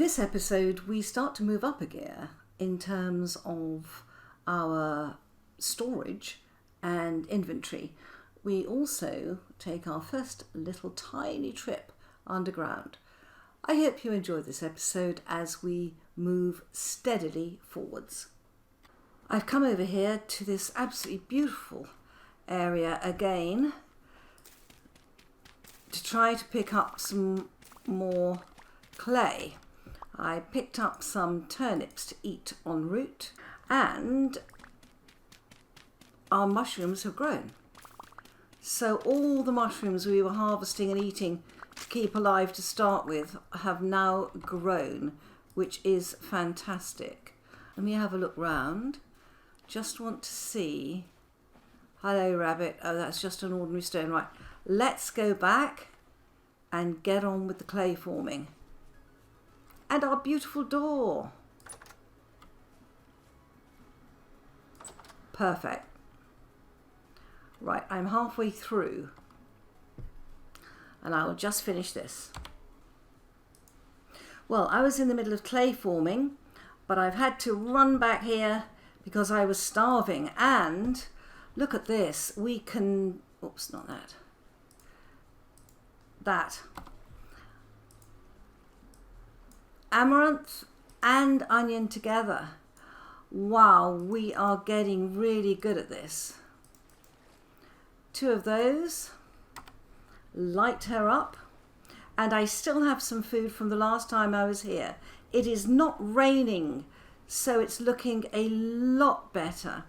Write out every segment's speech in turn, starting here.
this episode, we start to move up a gear in terms of our storage and inventory. We also take our first little tiny trip underground. I hope you enjoy this episode as we move steadily forwards. I've come over here to this absolutely beautiful area again to try to pick up some more clay. I picked up some turnips to eat en route, and our mushrooms have grown. So all the mushrooms we were harvesting and eating to keep alive to start with have now grown, which is fantastic. Let me have a look round. Just want to see. Hello, rabbit. Oh, that's just an ordinary stone. Right, let's go back and get on with the clay forming. And our beautiful door. Perfect. Right, I'm halfway through. And I will just finish this. Well, I was in the middle of clay forming, but I've had to run back here because I was starving. And look at this. We can, oops, not that. That. Amaranth and onion together. Wow, we are getting really good at this. 2 of those. Light her up. And I still have some food from the last time I was here. It is not raining, so it's looking a lot better.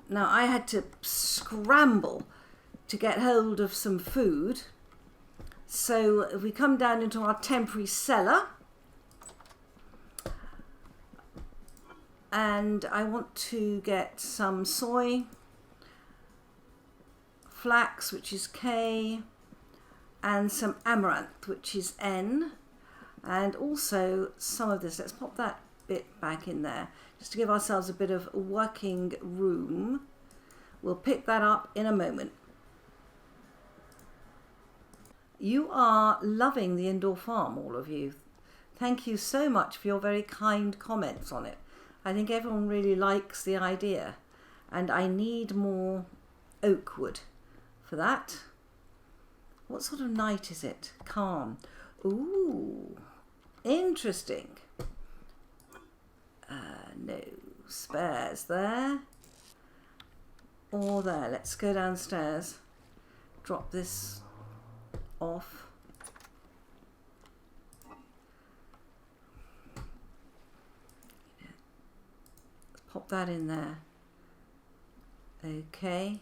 Now I had to scramble to get hold of some food. So if we come down into our temporary cellar, and I want to get some soy, flax, which is K, and some amaranth, which is N, and also some of this. Let's pop that bit back in there just to give ourselves a bit of working room. We'll pick that up in a moment. You are loving the indoor farm, all of you. Thank you so much for your very kind comments on it. I think everyone really likes the idea, and I need more oak wood for that. What sort of night is it? Calm. Ooh, interesting. No spares there or there. Let's go downstairs. Drop this off. Let's pop that in there. Okay.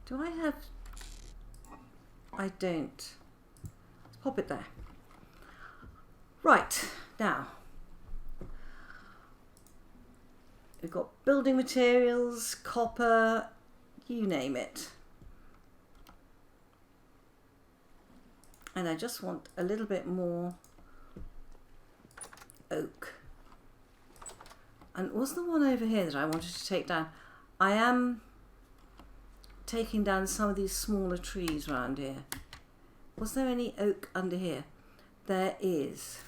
Do I have? I don't. Let's pop it there. Right, now we've got building materials, copper, you name it. And I just want a little bit more oak. And was the one over here that I wanted to take down? I am taking down some of these smaller trees around here. Was there any oak under here? There is.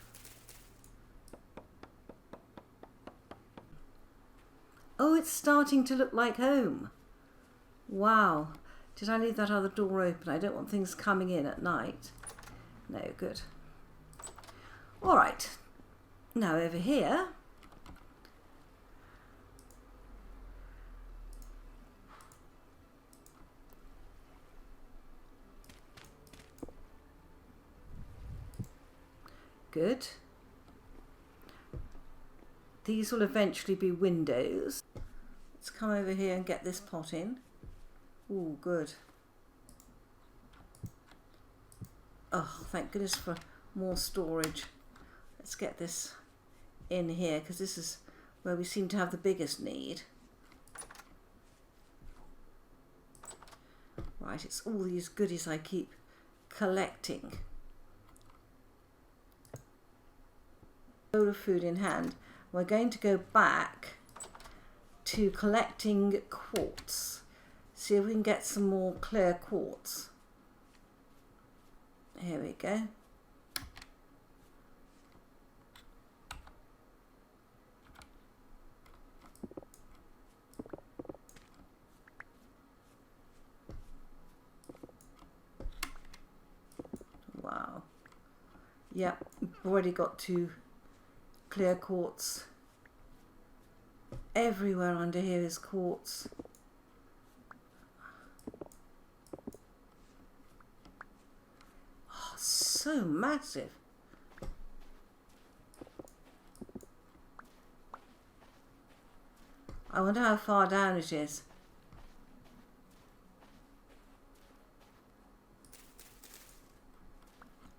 Oh, it's starting to look like home. Wow. Did I leave that other door open? I don't want things coming in at night. No, good. All right. Now over here. Good. These will eventually be windows. Let's come over here and get this pot in. Ooh, good. Oh, thank goodness for more storage. Let's get this in here because this is where we seem to have the biggest need. Right, it's all these goodies I keep collecting. Bowl of food in hand. we're going to go back to collecting quartz. See if we can get some more clear quartz. Here we go. Wow. Yeah, we've already got 2 clear quartz. Everywhere under here is quartz. Oh, so massive. I wonder how far down it is.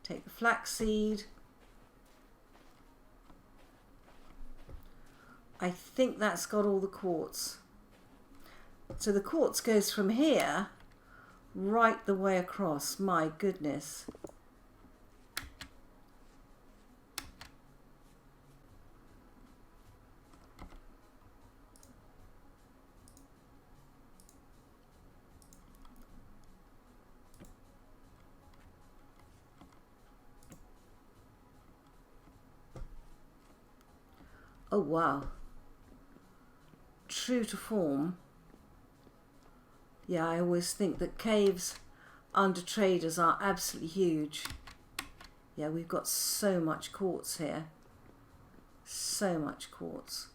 Take the flaxseed. I think that's got all the quartz. So the quartz goes from here right the way across. My goodness. Oh wow. True to form. Yeah, I always think that caves under traders are absolutely huge. Yeah, we've got so much quartz here. So much quartz.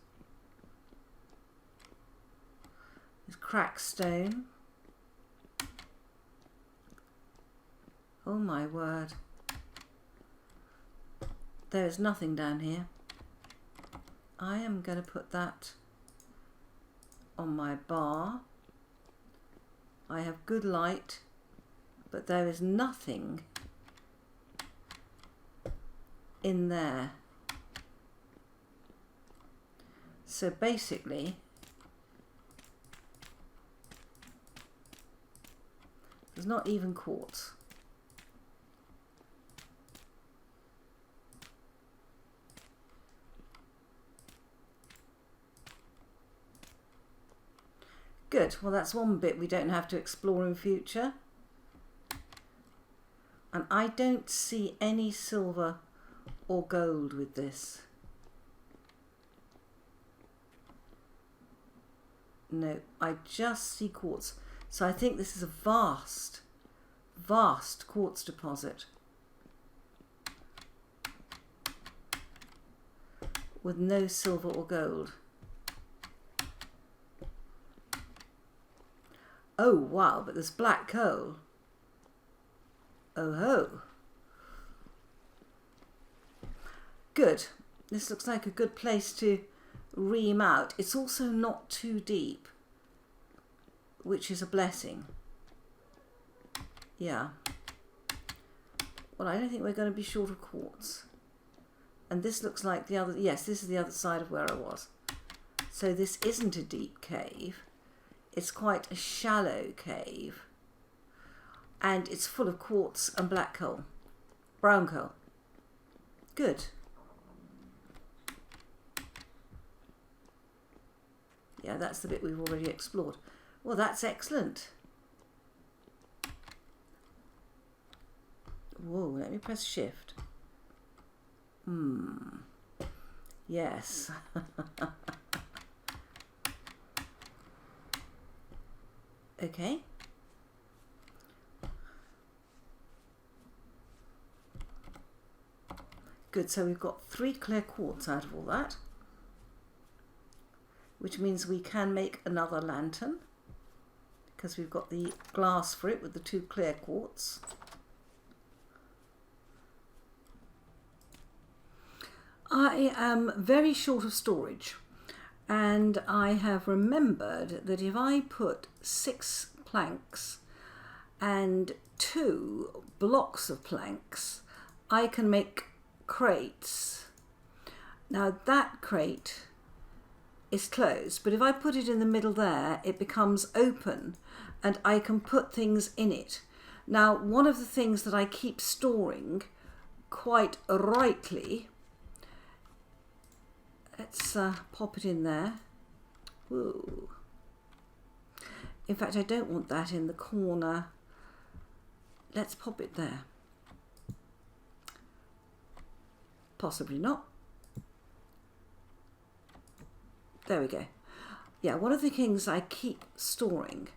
There's cracked stone. Oh my word. There is nothing down here. I am going to put that on my bar. I have good light, but there is nothing in there. So basically, there's not even quartz. Good, well that's one bit we don't have to explore in future. And I don't see any silver or gold with this. No, I just see quartz. So I think this is a vast, vast quartz deposit. With no silver or gold. Oh wow, but there's black coal. Oh ho. Good. This looks like a good place to ream out. It's also not too deep, which is a blessing. Yeah. Well, I don't think we're going to be short of quartz. And this looks like the other, yes, this is the other side of where I was. So this isn't a deep cave. It's quite a shallow cave, and it's full of quartz and black coal, brown coal. Good. Yeah, that's the bit we've already explored. Well, that's excellent. Whoa, let me press shift. Yes. Okay. Good, so we've got 3 clear quartz out of all that, which means we can make another lantern because we've got the glass for it with the 2 clear quartz. I am very short of storage. And I have remembered that if I put 6 planks and 2 blocks of planks, I can make crates. Now that crate is closed, but if I put it in the middle there, it becomes open and I can put things in it. Now, one of the things that I keep storing quite rightly, Let's pop it in there. Woo. In fact, I don't want that in the corner. Let's pop it there. Possibly not. There we go. Yeah, one of the things I keep storing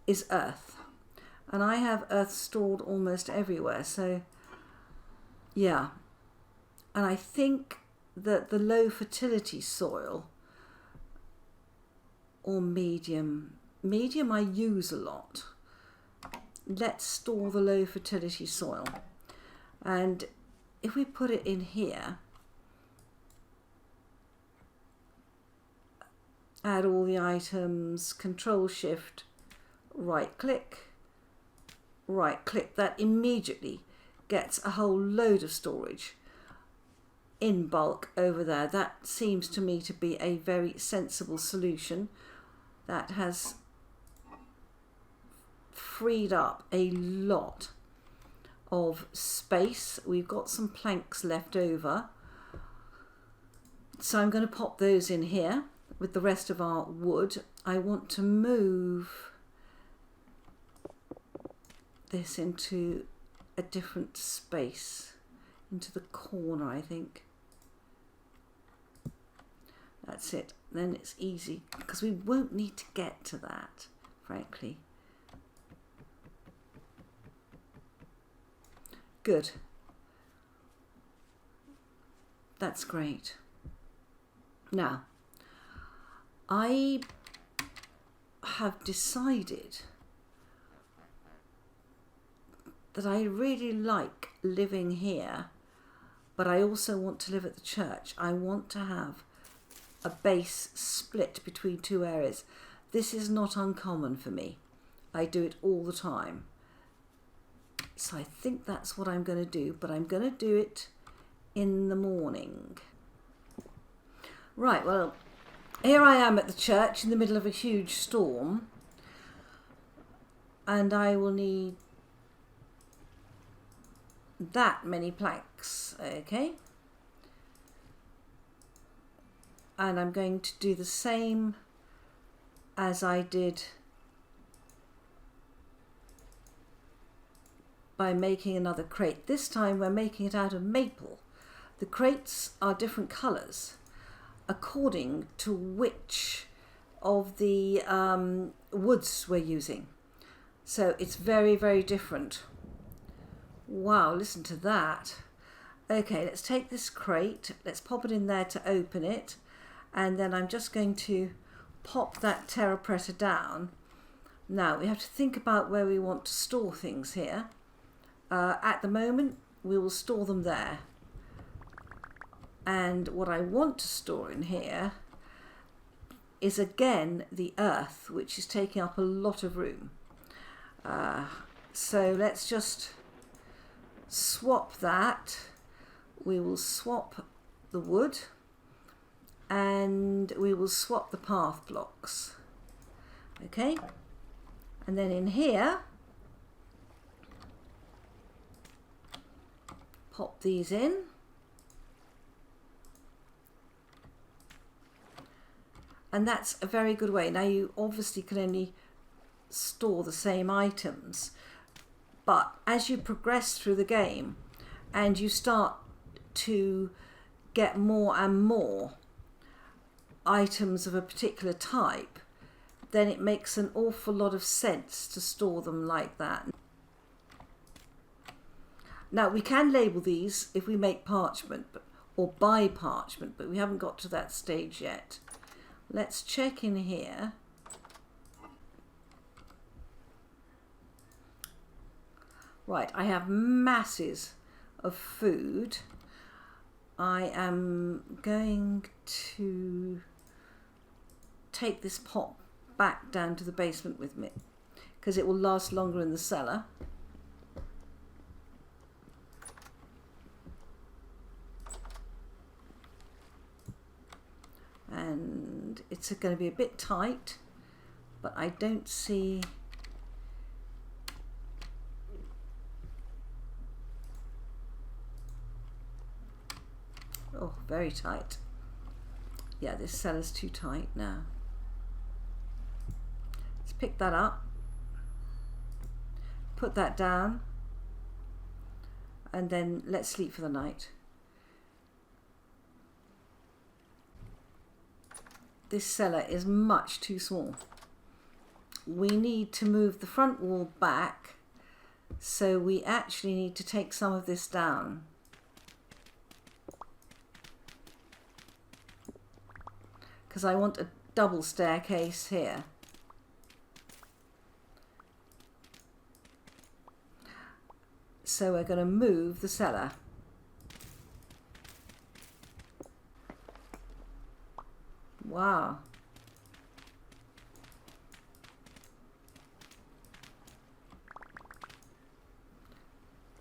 is earth. And I have earth stored almost everywhere. So, yeah. And I think that the low fertility soil, or medium I use a lot. Let's store the low fertility soil. And if we put it in here, add all the items, Control Shift, right click, that immediately gets a whole load of storage in bulk over there. That seems to me to be a very sensible solution. That has freed up a lot of space. We've got some planks left over, so I'm going to pop those in here with the rest of our wood. I want to move this into a different space, into the corner, I think. That's it. Then it's easy, because we won't need to get to that, frankly. Good. That's great. Now, I have decided that I really like living here, but I also want to live at the church. I want to have a base split between two areas. This is not uncommon for me. I do it all the time. So I think that's what I'm going to do, but I'm going to do it in the morning. Right, well, here I am at the church in the middle of a huge storm, and I will need that many planks, okay? And I'm going to do the same as I did by making another crate. This time we're making it out of maple. The crates are different colours according to which of the woods we're using. So it's very, very different. Wow, listen to that. Okay, let's take this crate, let's pop it in there to open it, and then I'm just going to pop that TerraPretta down. Now we have to think about where we want to store things here. At the moment we will store them there, and what I want to store in here is again the earth, which is taking up a lot of room. So let's just swap that. We will swap the wood, and we will swap the path blocks. Okay, and then in here pop these in, and that's a very good way. Now you obviously can only store the same items, but as you progress through the game and you start to get more and more items of a particular type, then it makes an awful lot of sense to store them like that. Now we can label these if we make parchment or buy parchment, but we haven't got to that stage yet. Let's check in here. Right, I have masses of food. I am going to take this pot back down to the basement with me because it will last longer in the cellar. And it's going to be a bit tight, but I don't see very tight. Yeah, this cellar's too tight now. Let's pick that up, put that down, and then let's sleep for the night. This cellar is much too small. We need to move the front wall back, so we actually need to take some of this down. Because I want a double staircase here. So we're going to move the cellar. Wow.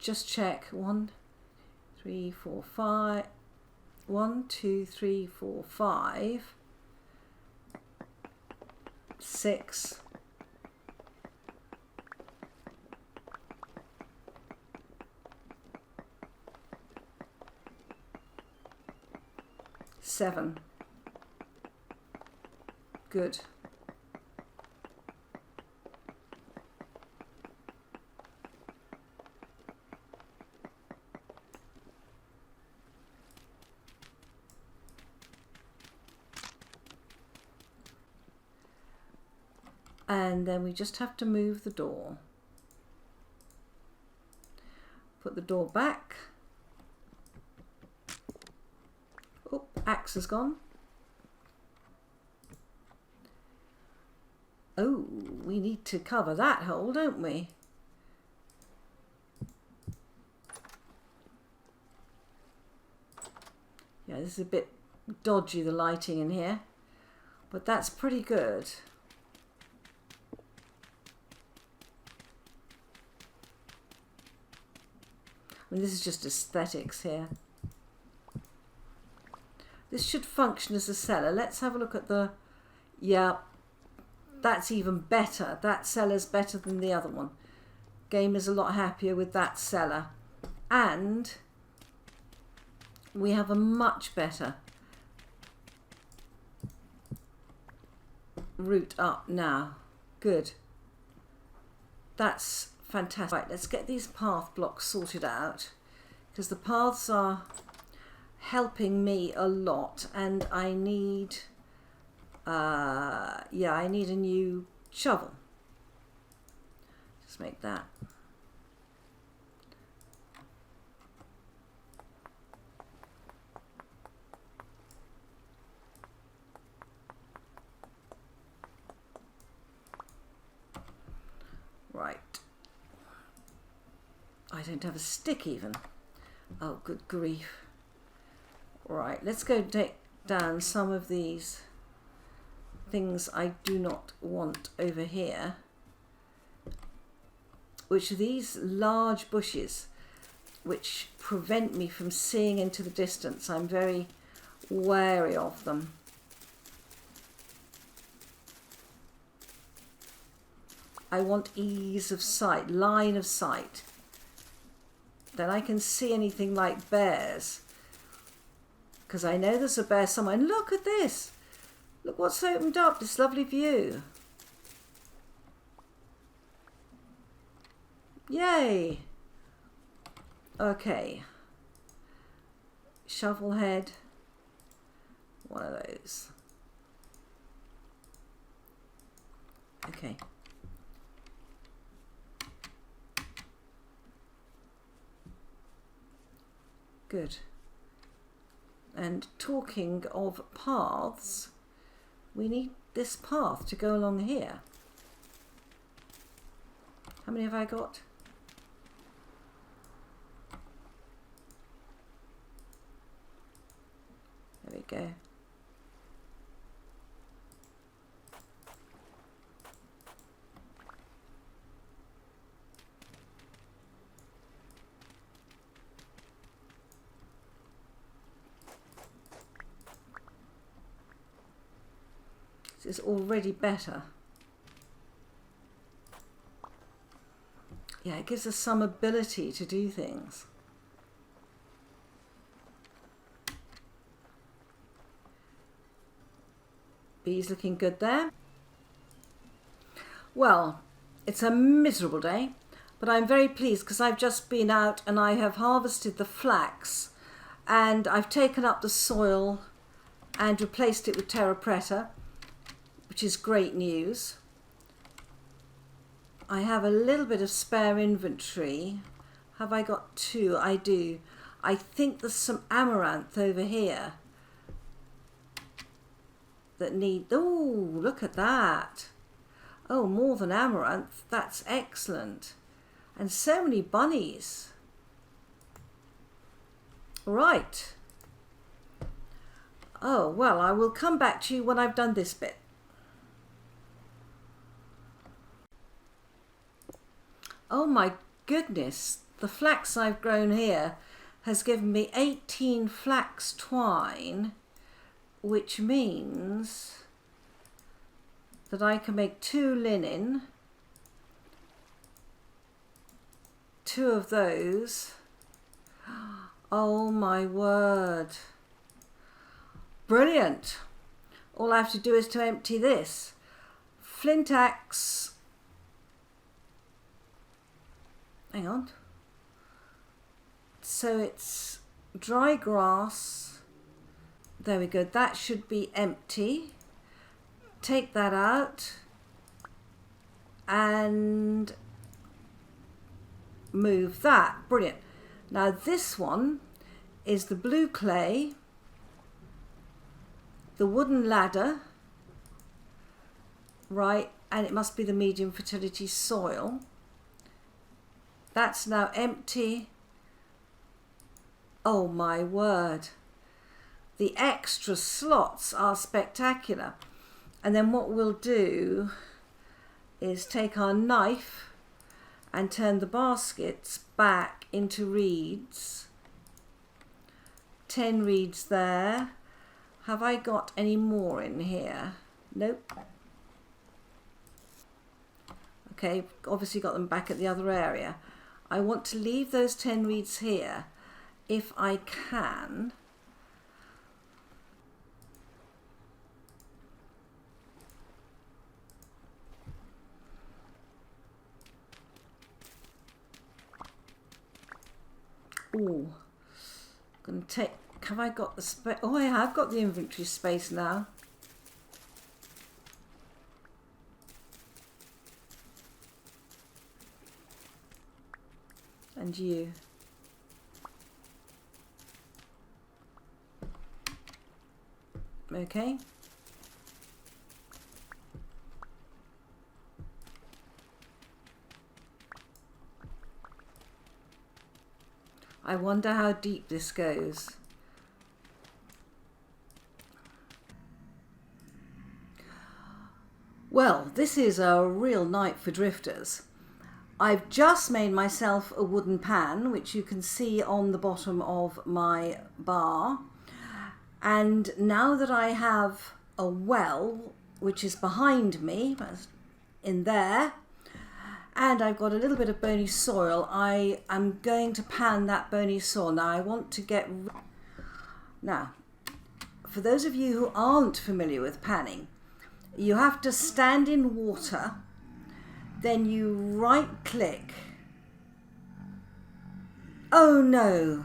Just check. 1, 3, 4, 5. 1, 2, 3, 4, 5. 6. 7. Good. And then we just have to move the door. Put the door back. Oh, axe is gone. Oh, we need to cover that hole, don't we? Yeah, this is a bit dodgy, the lighting in here, but that's pretty good. I mean, this is just aesthetics here. This should function as a cellar. Let's have a look at the... Yeah, that's even better. That cellar's better than the other one. Game is a lot happier with that cellar. And we have a much better route up now. Good. That's fantastic. Right, let's get these path blocks sorted out, because the paths are helping me a lot, and I need I need a new shovel. Just make that. Right. I don't have a stick even. Oh, good grief. Right, let's go take down some of these things I do not want over here, which are these large bushes which prevent me from seeing into the distance. I'm very wary of them. I want ease of sight, line of sight. Then I can see anything like bears, because I know there's a bear somewhere. And look at this. Look what's opened up, this lovely view. Yay. Okay. Shovel head. One of those. Okay. Good. And talking of paths, we need this path to go along here. How many have I got? There we go. It's already better. Yeah, it gives us some ability to do things. bees looking good there. Well, it's a miserable day, but I'm very pleased because I've just been out and I have harvested the flax, and I've taken up the soil and replaced it with terra preta, which is great news. I have a little bit of spare inventory. Have I got 2? I do. I think there's some amaranth over here that need... Oh, look at that. Oh, more than amaranth. That's excellent. And so many bunnies. Right. Oh, well, I will come back to you when I've done this bit. Oh my goodness, the flax I've grown here has given me 18 flax twine, which means that I can make 2 linen, 2 of those. Oh my word. Brilliant. All I have to do is to empty this. Flint axe. Hang on. So it's dry grass. There we go. That should be empty. Take that out and move that. Brilliant. Now this one is the blue clay, the wooden ladder, right, and it must be the medium fertility soil. That's now empty. Oh my word. The extra slots are spectacular. And then what we'll do is take our knife and turn the baskets back into reeds. 10 reeds there. Have I got any more in here? Nope. Okay, obviously got them back at the other area. I want to leave those 10 reeds here if I can. Oh, gonna take. Have I got the space? Oh, I have got the inventory space now. And you. Okay. I wonder how deep this goes. Well, this is a real night for drifters. I've just made myself a wooden pan, which you can see on the bottom of my bar. And now that I have a well, which is behind me, in there, and I've got a little bit of bony soil, I am going to pan that bony soil. Now I want to get... Now, for those of you who aren't familiar with panning, you have to stand in water, then you right click. Oh no.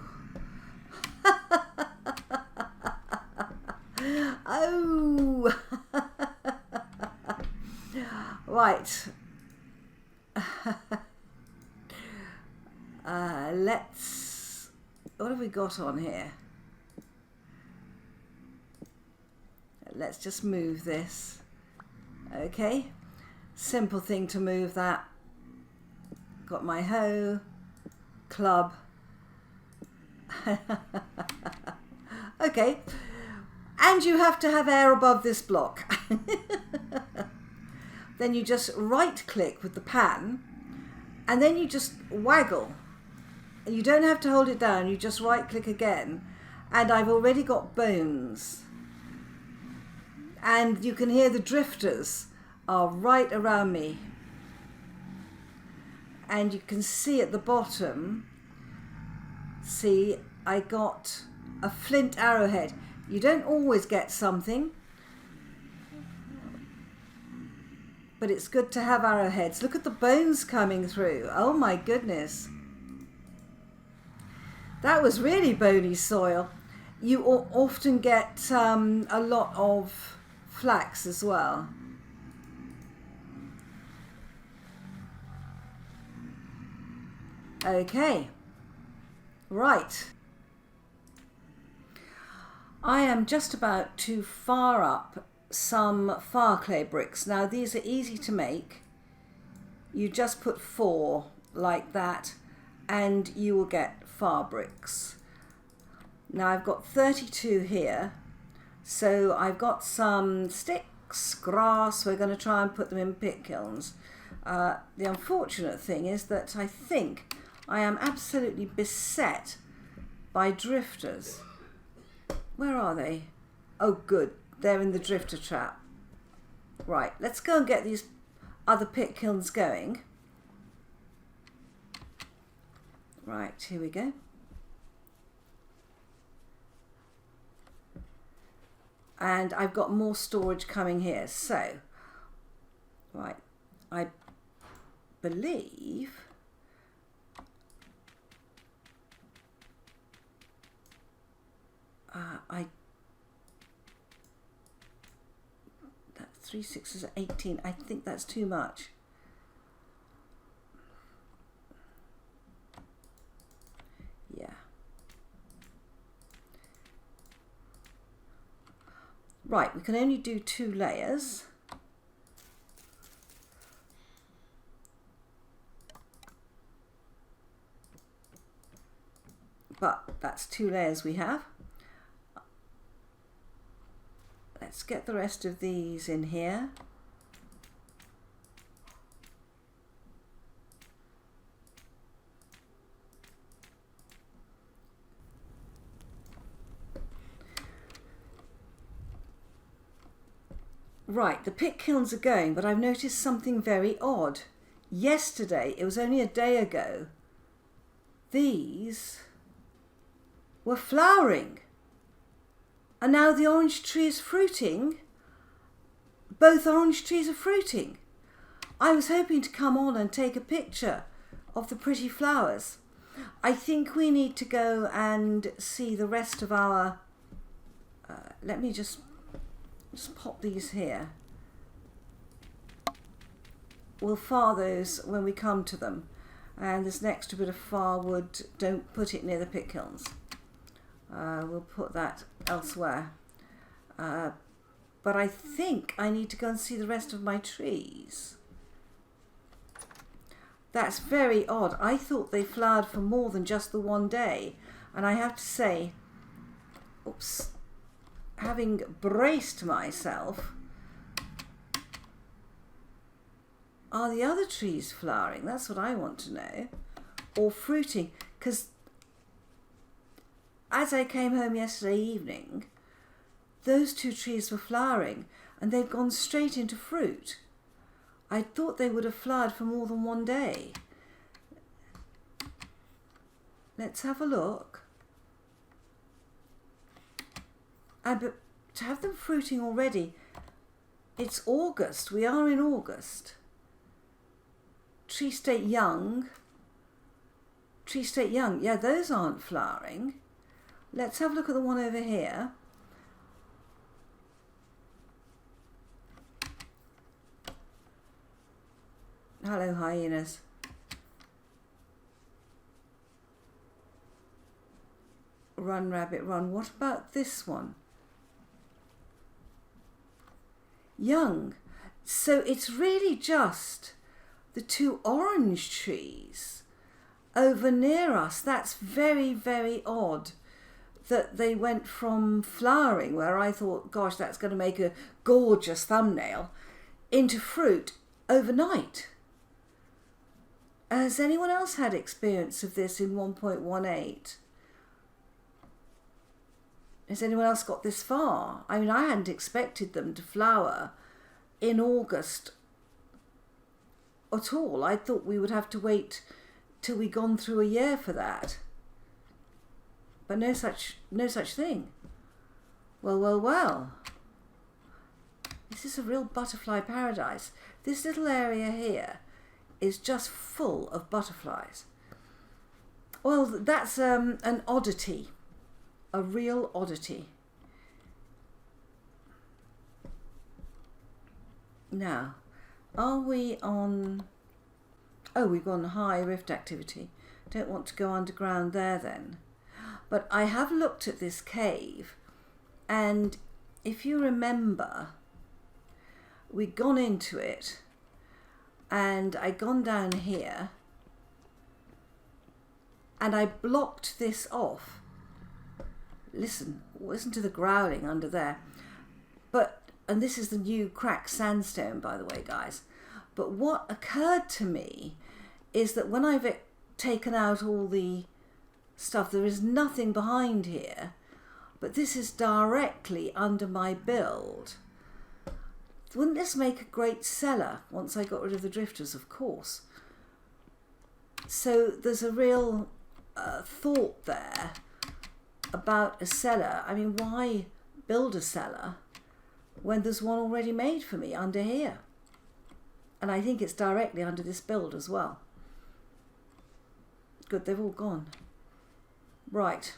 Oh. Right. Let's... What have we got on here? Let's just move this. Okay. Simple thing to move that. Got my hoe, club. Okay. And you have to have air above this block. Then you just right click with the pan and then you just waggle. You don't have to hold it down, you just right click again. And I've already got bones. And you can hear the drifters are right around me. And you can see at the bottom, see, I got a flint arrowhead. You don't always get something. But it's good to have arrowheads. Look at the bones coming through. Oh my goodness. That was really bony soil. You often get a lot of flax as well. Okay. Right. I am just about to fire up some fire clay bricks. Now these are easy to make. You just put 4 like that and you will get fire bricks. Now I've got 32 here, so I've got some sticks, grass. We're going to try and put them in pit kilns. The unfortunate thing is that I think I am absolutely beset by drifters. Where are they? Oh good, they're in the drifter trap. Right, let's go and get these other pit kilns going. Right, here we go. And I've got more storage coming here. So, right, I believe that 3 6 is 18. I think that's too much. Yeah. Right, we can only do 2 layers. But that's 2 layers we have. Let's get the rest of these in here. Right, the pit kilns are going, but I've noticed something very odd. Yesterday, it was only a day ago, these were flowering. And now the orange tree is fruiting. Both orange trees are fruiting. I was hoping to come on and take a picture of the pretty flowers. I think we need to go and see the rest of our... let me just pop these here. We'll fire those when we come to them. And this next bit of firewood, don't put it near the pit kilns. We'll put that elsewhere. But I think I need to go and see the rest of my trees. That's very odd. I thought they flowered for more than just the one day. And I have to say, oops, having braced myself, are the other trees flowering? That's what I want to know. Or fruiting, because as I came home yesterday evening, those 2 trees were flowering and they've gone straight into fruit. I thought they would have flowered for more than one day. Let's have a look. But to have them fruiting already, it's August. We are in August. Tree state young. Tree state young. Yeah, those aren't flowering. Let's have a look at the one over here. Hello, hyenas. Run, rabbit, run. What about this one? Young. So it's really just the 2 orange trees over near us. That's very, very odd that they went from flowering, where I thought, gosh, that's going to make a gorgeous thumbnail, into fruit overnight. Has anyone else had experience of this in 1.18? Has anyone else got this far? I mean, I hadn't expected them to flower in August at all. I thought we would have to wait till we'd gone through a year for that. But no such thing. Well, well, well. This is a real butterfly paradise. This little area here is just full of butterflies. Well, that's an oddity, a real oddity. Now, are we on... Oh, we've gone high rift activity. Don't want to go underground there then. But I have looked at this cave, and if you remember, we'd gone into it, and I'd gone down here, and I blocked this off. Listen to the growling under there. And this is the new cracked sandstone, by the way, guys. But what occurred to me is that when I've taken out all the stuff, there is nothing behind here, but this is directly under my build. Wouldn't this make a great cellar once I got rid of the drifters, of course? So there's a real thought there about a cellar. I mean, why build a cellar when there's one already made for me under here? And I think it's directly under this build as well. Good, they've all gone. Right.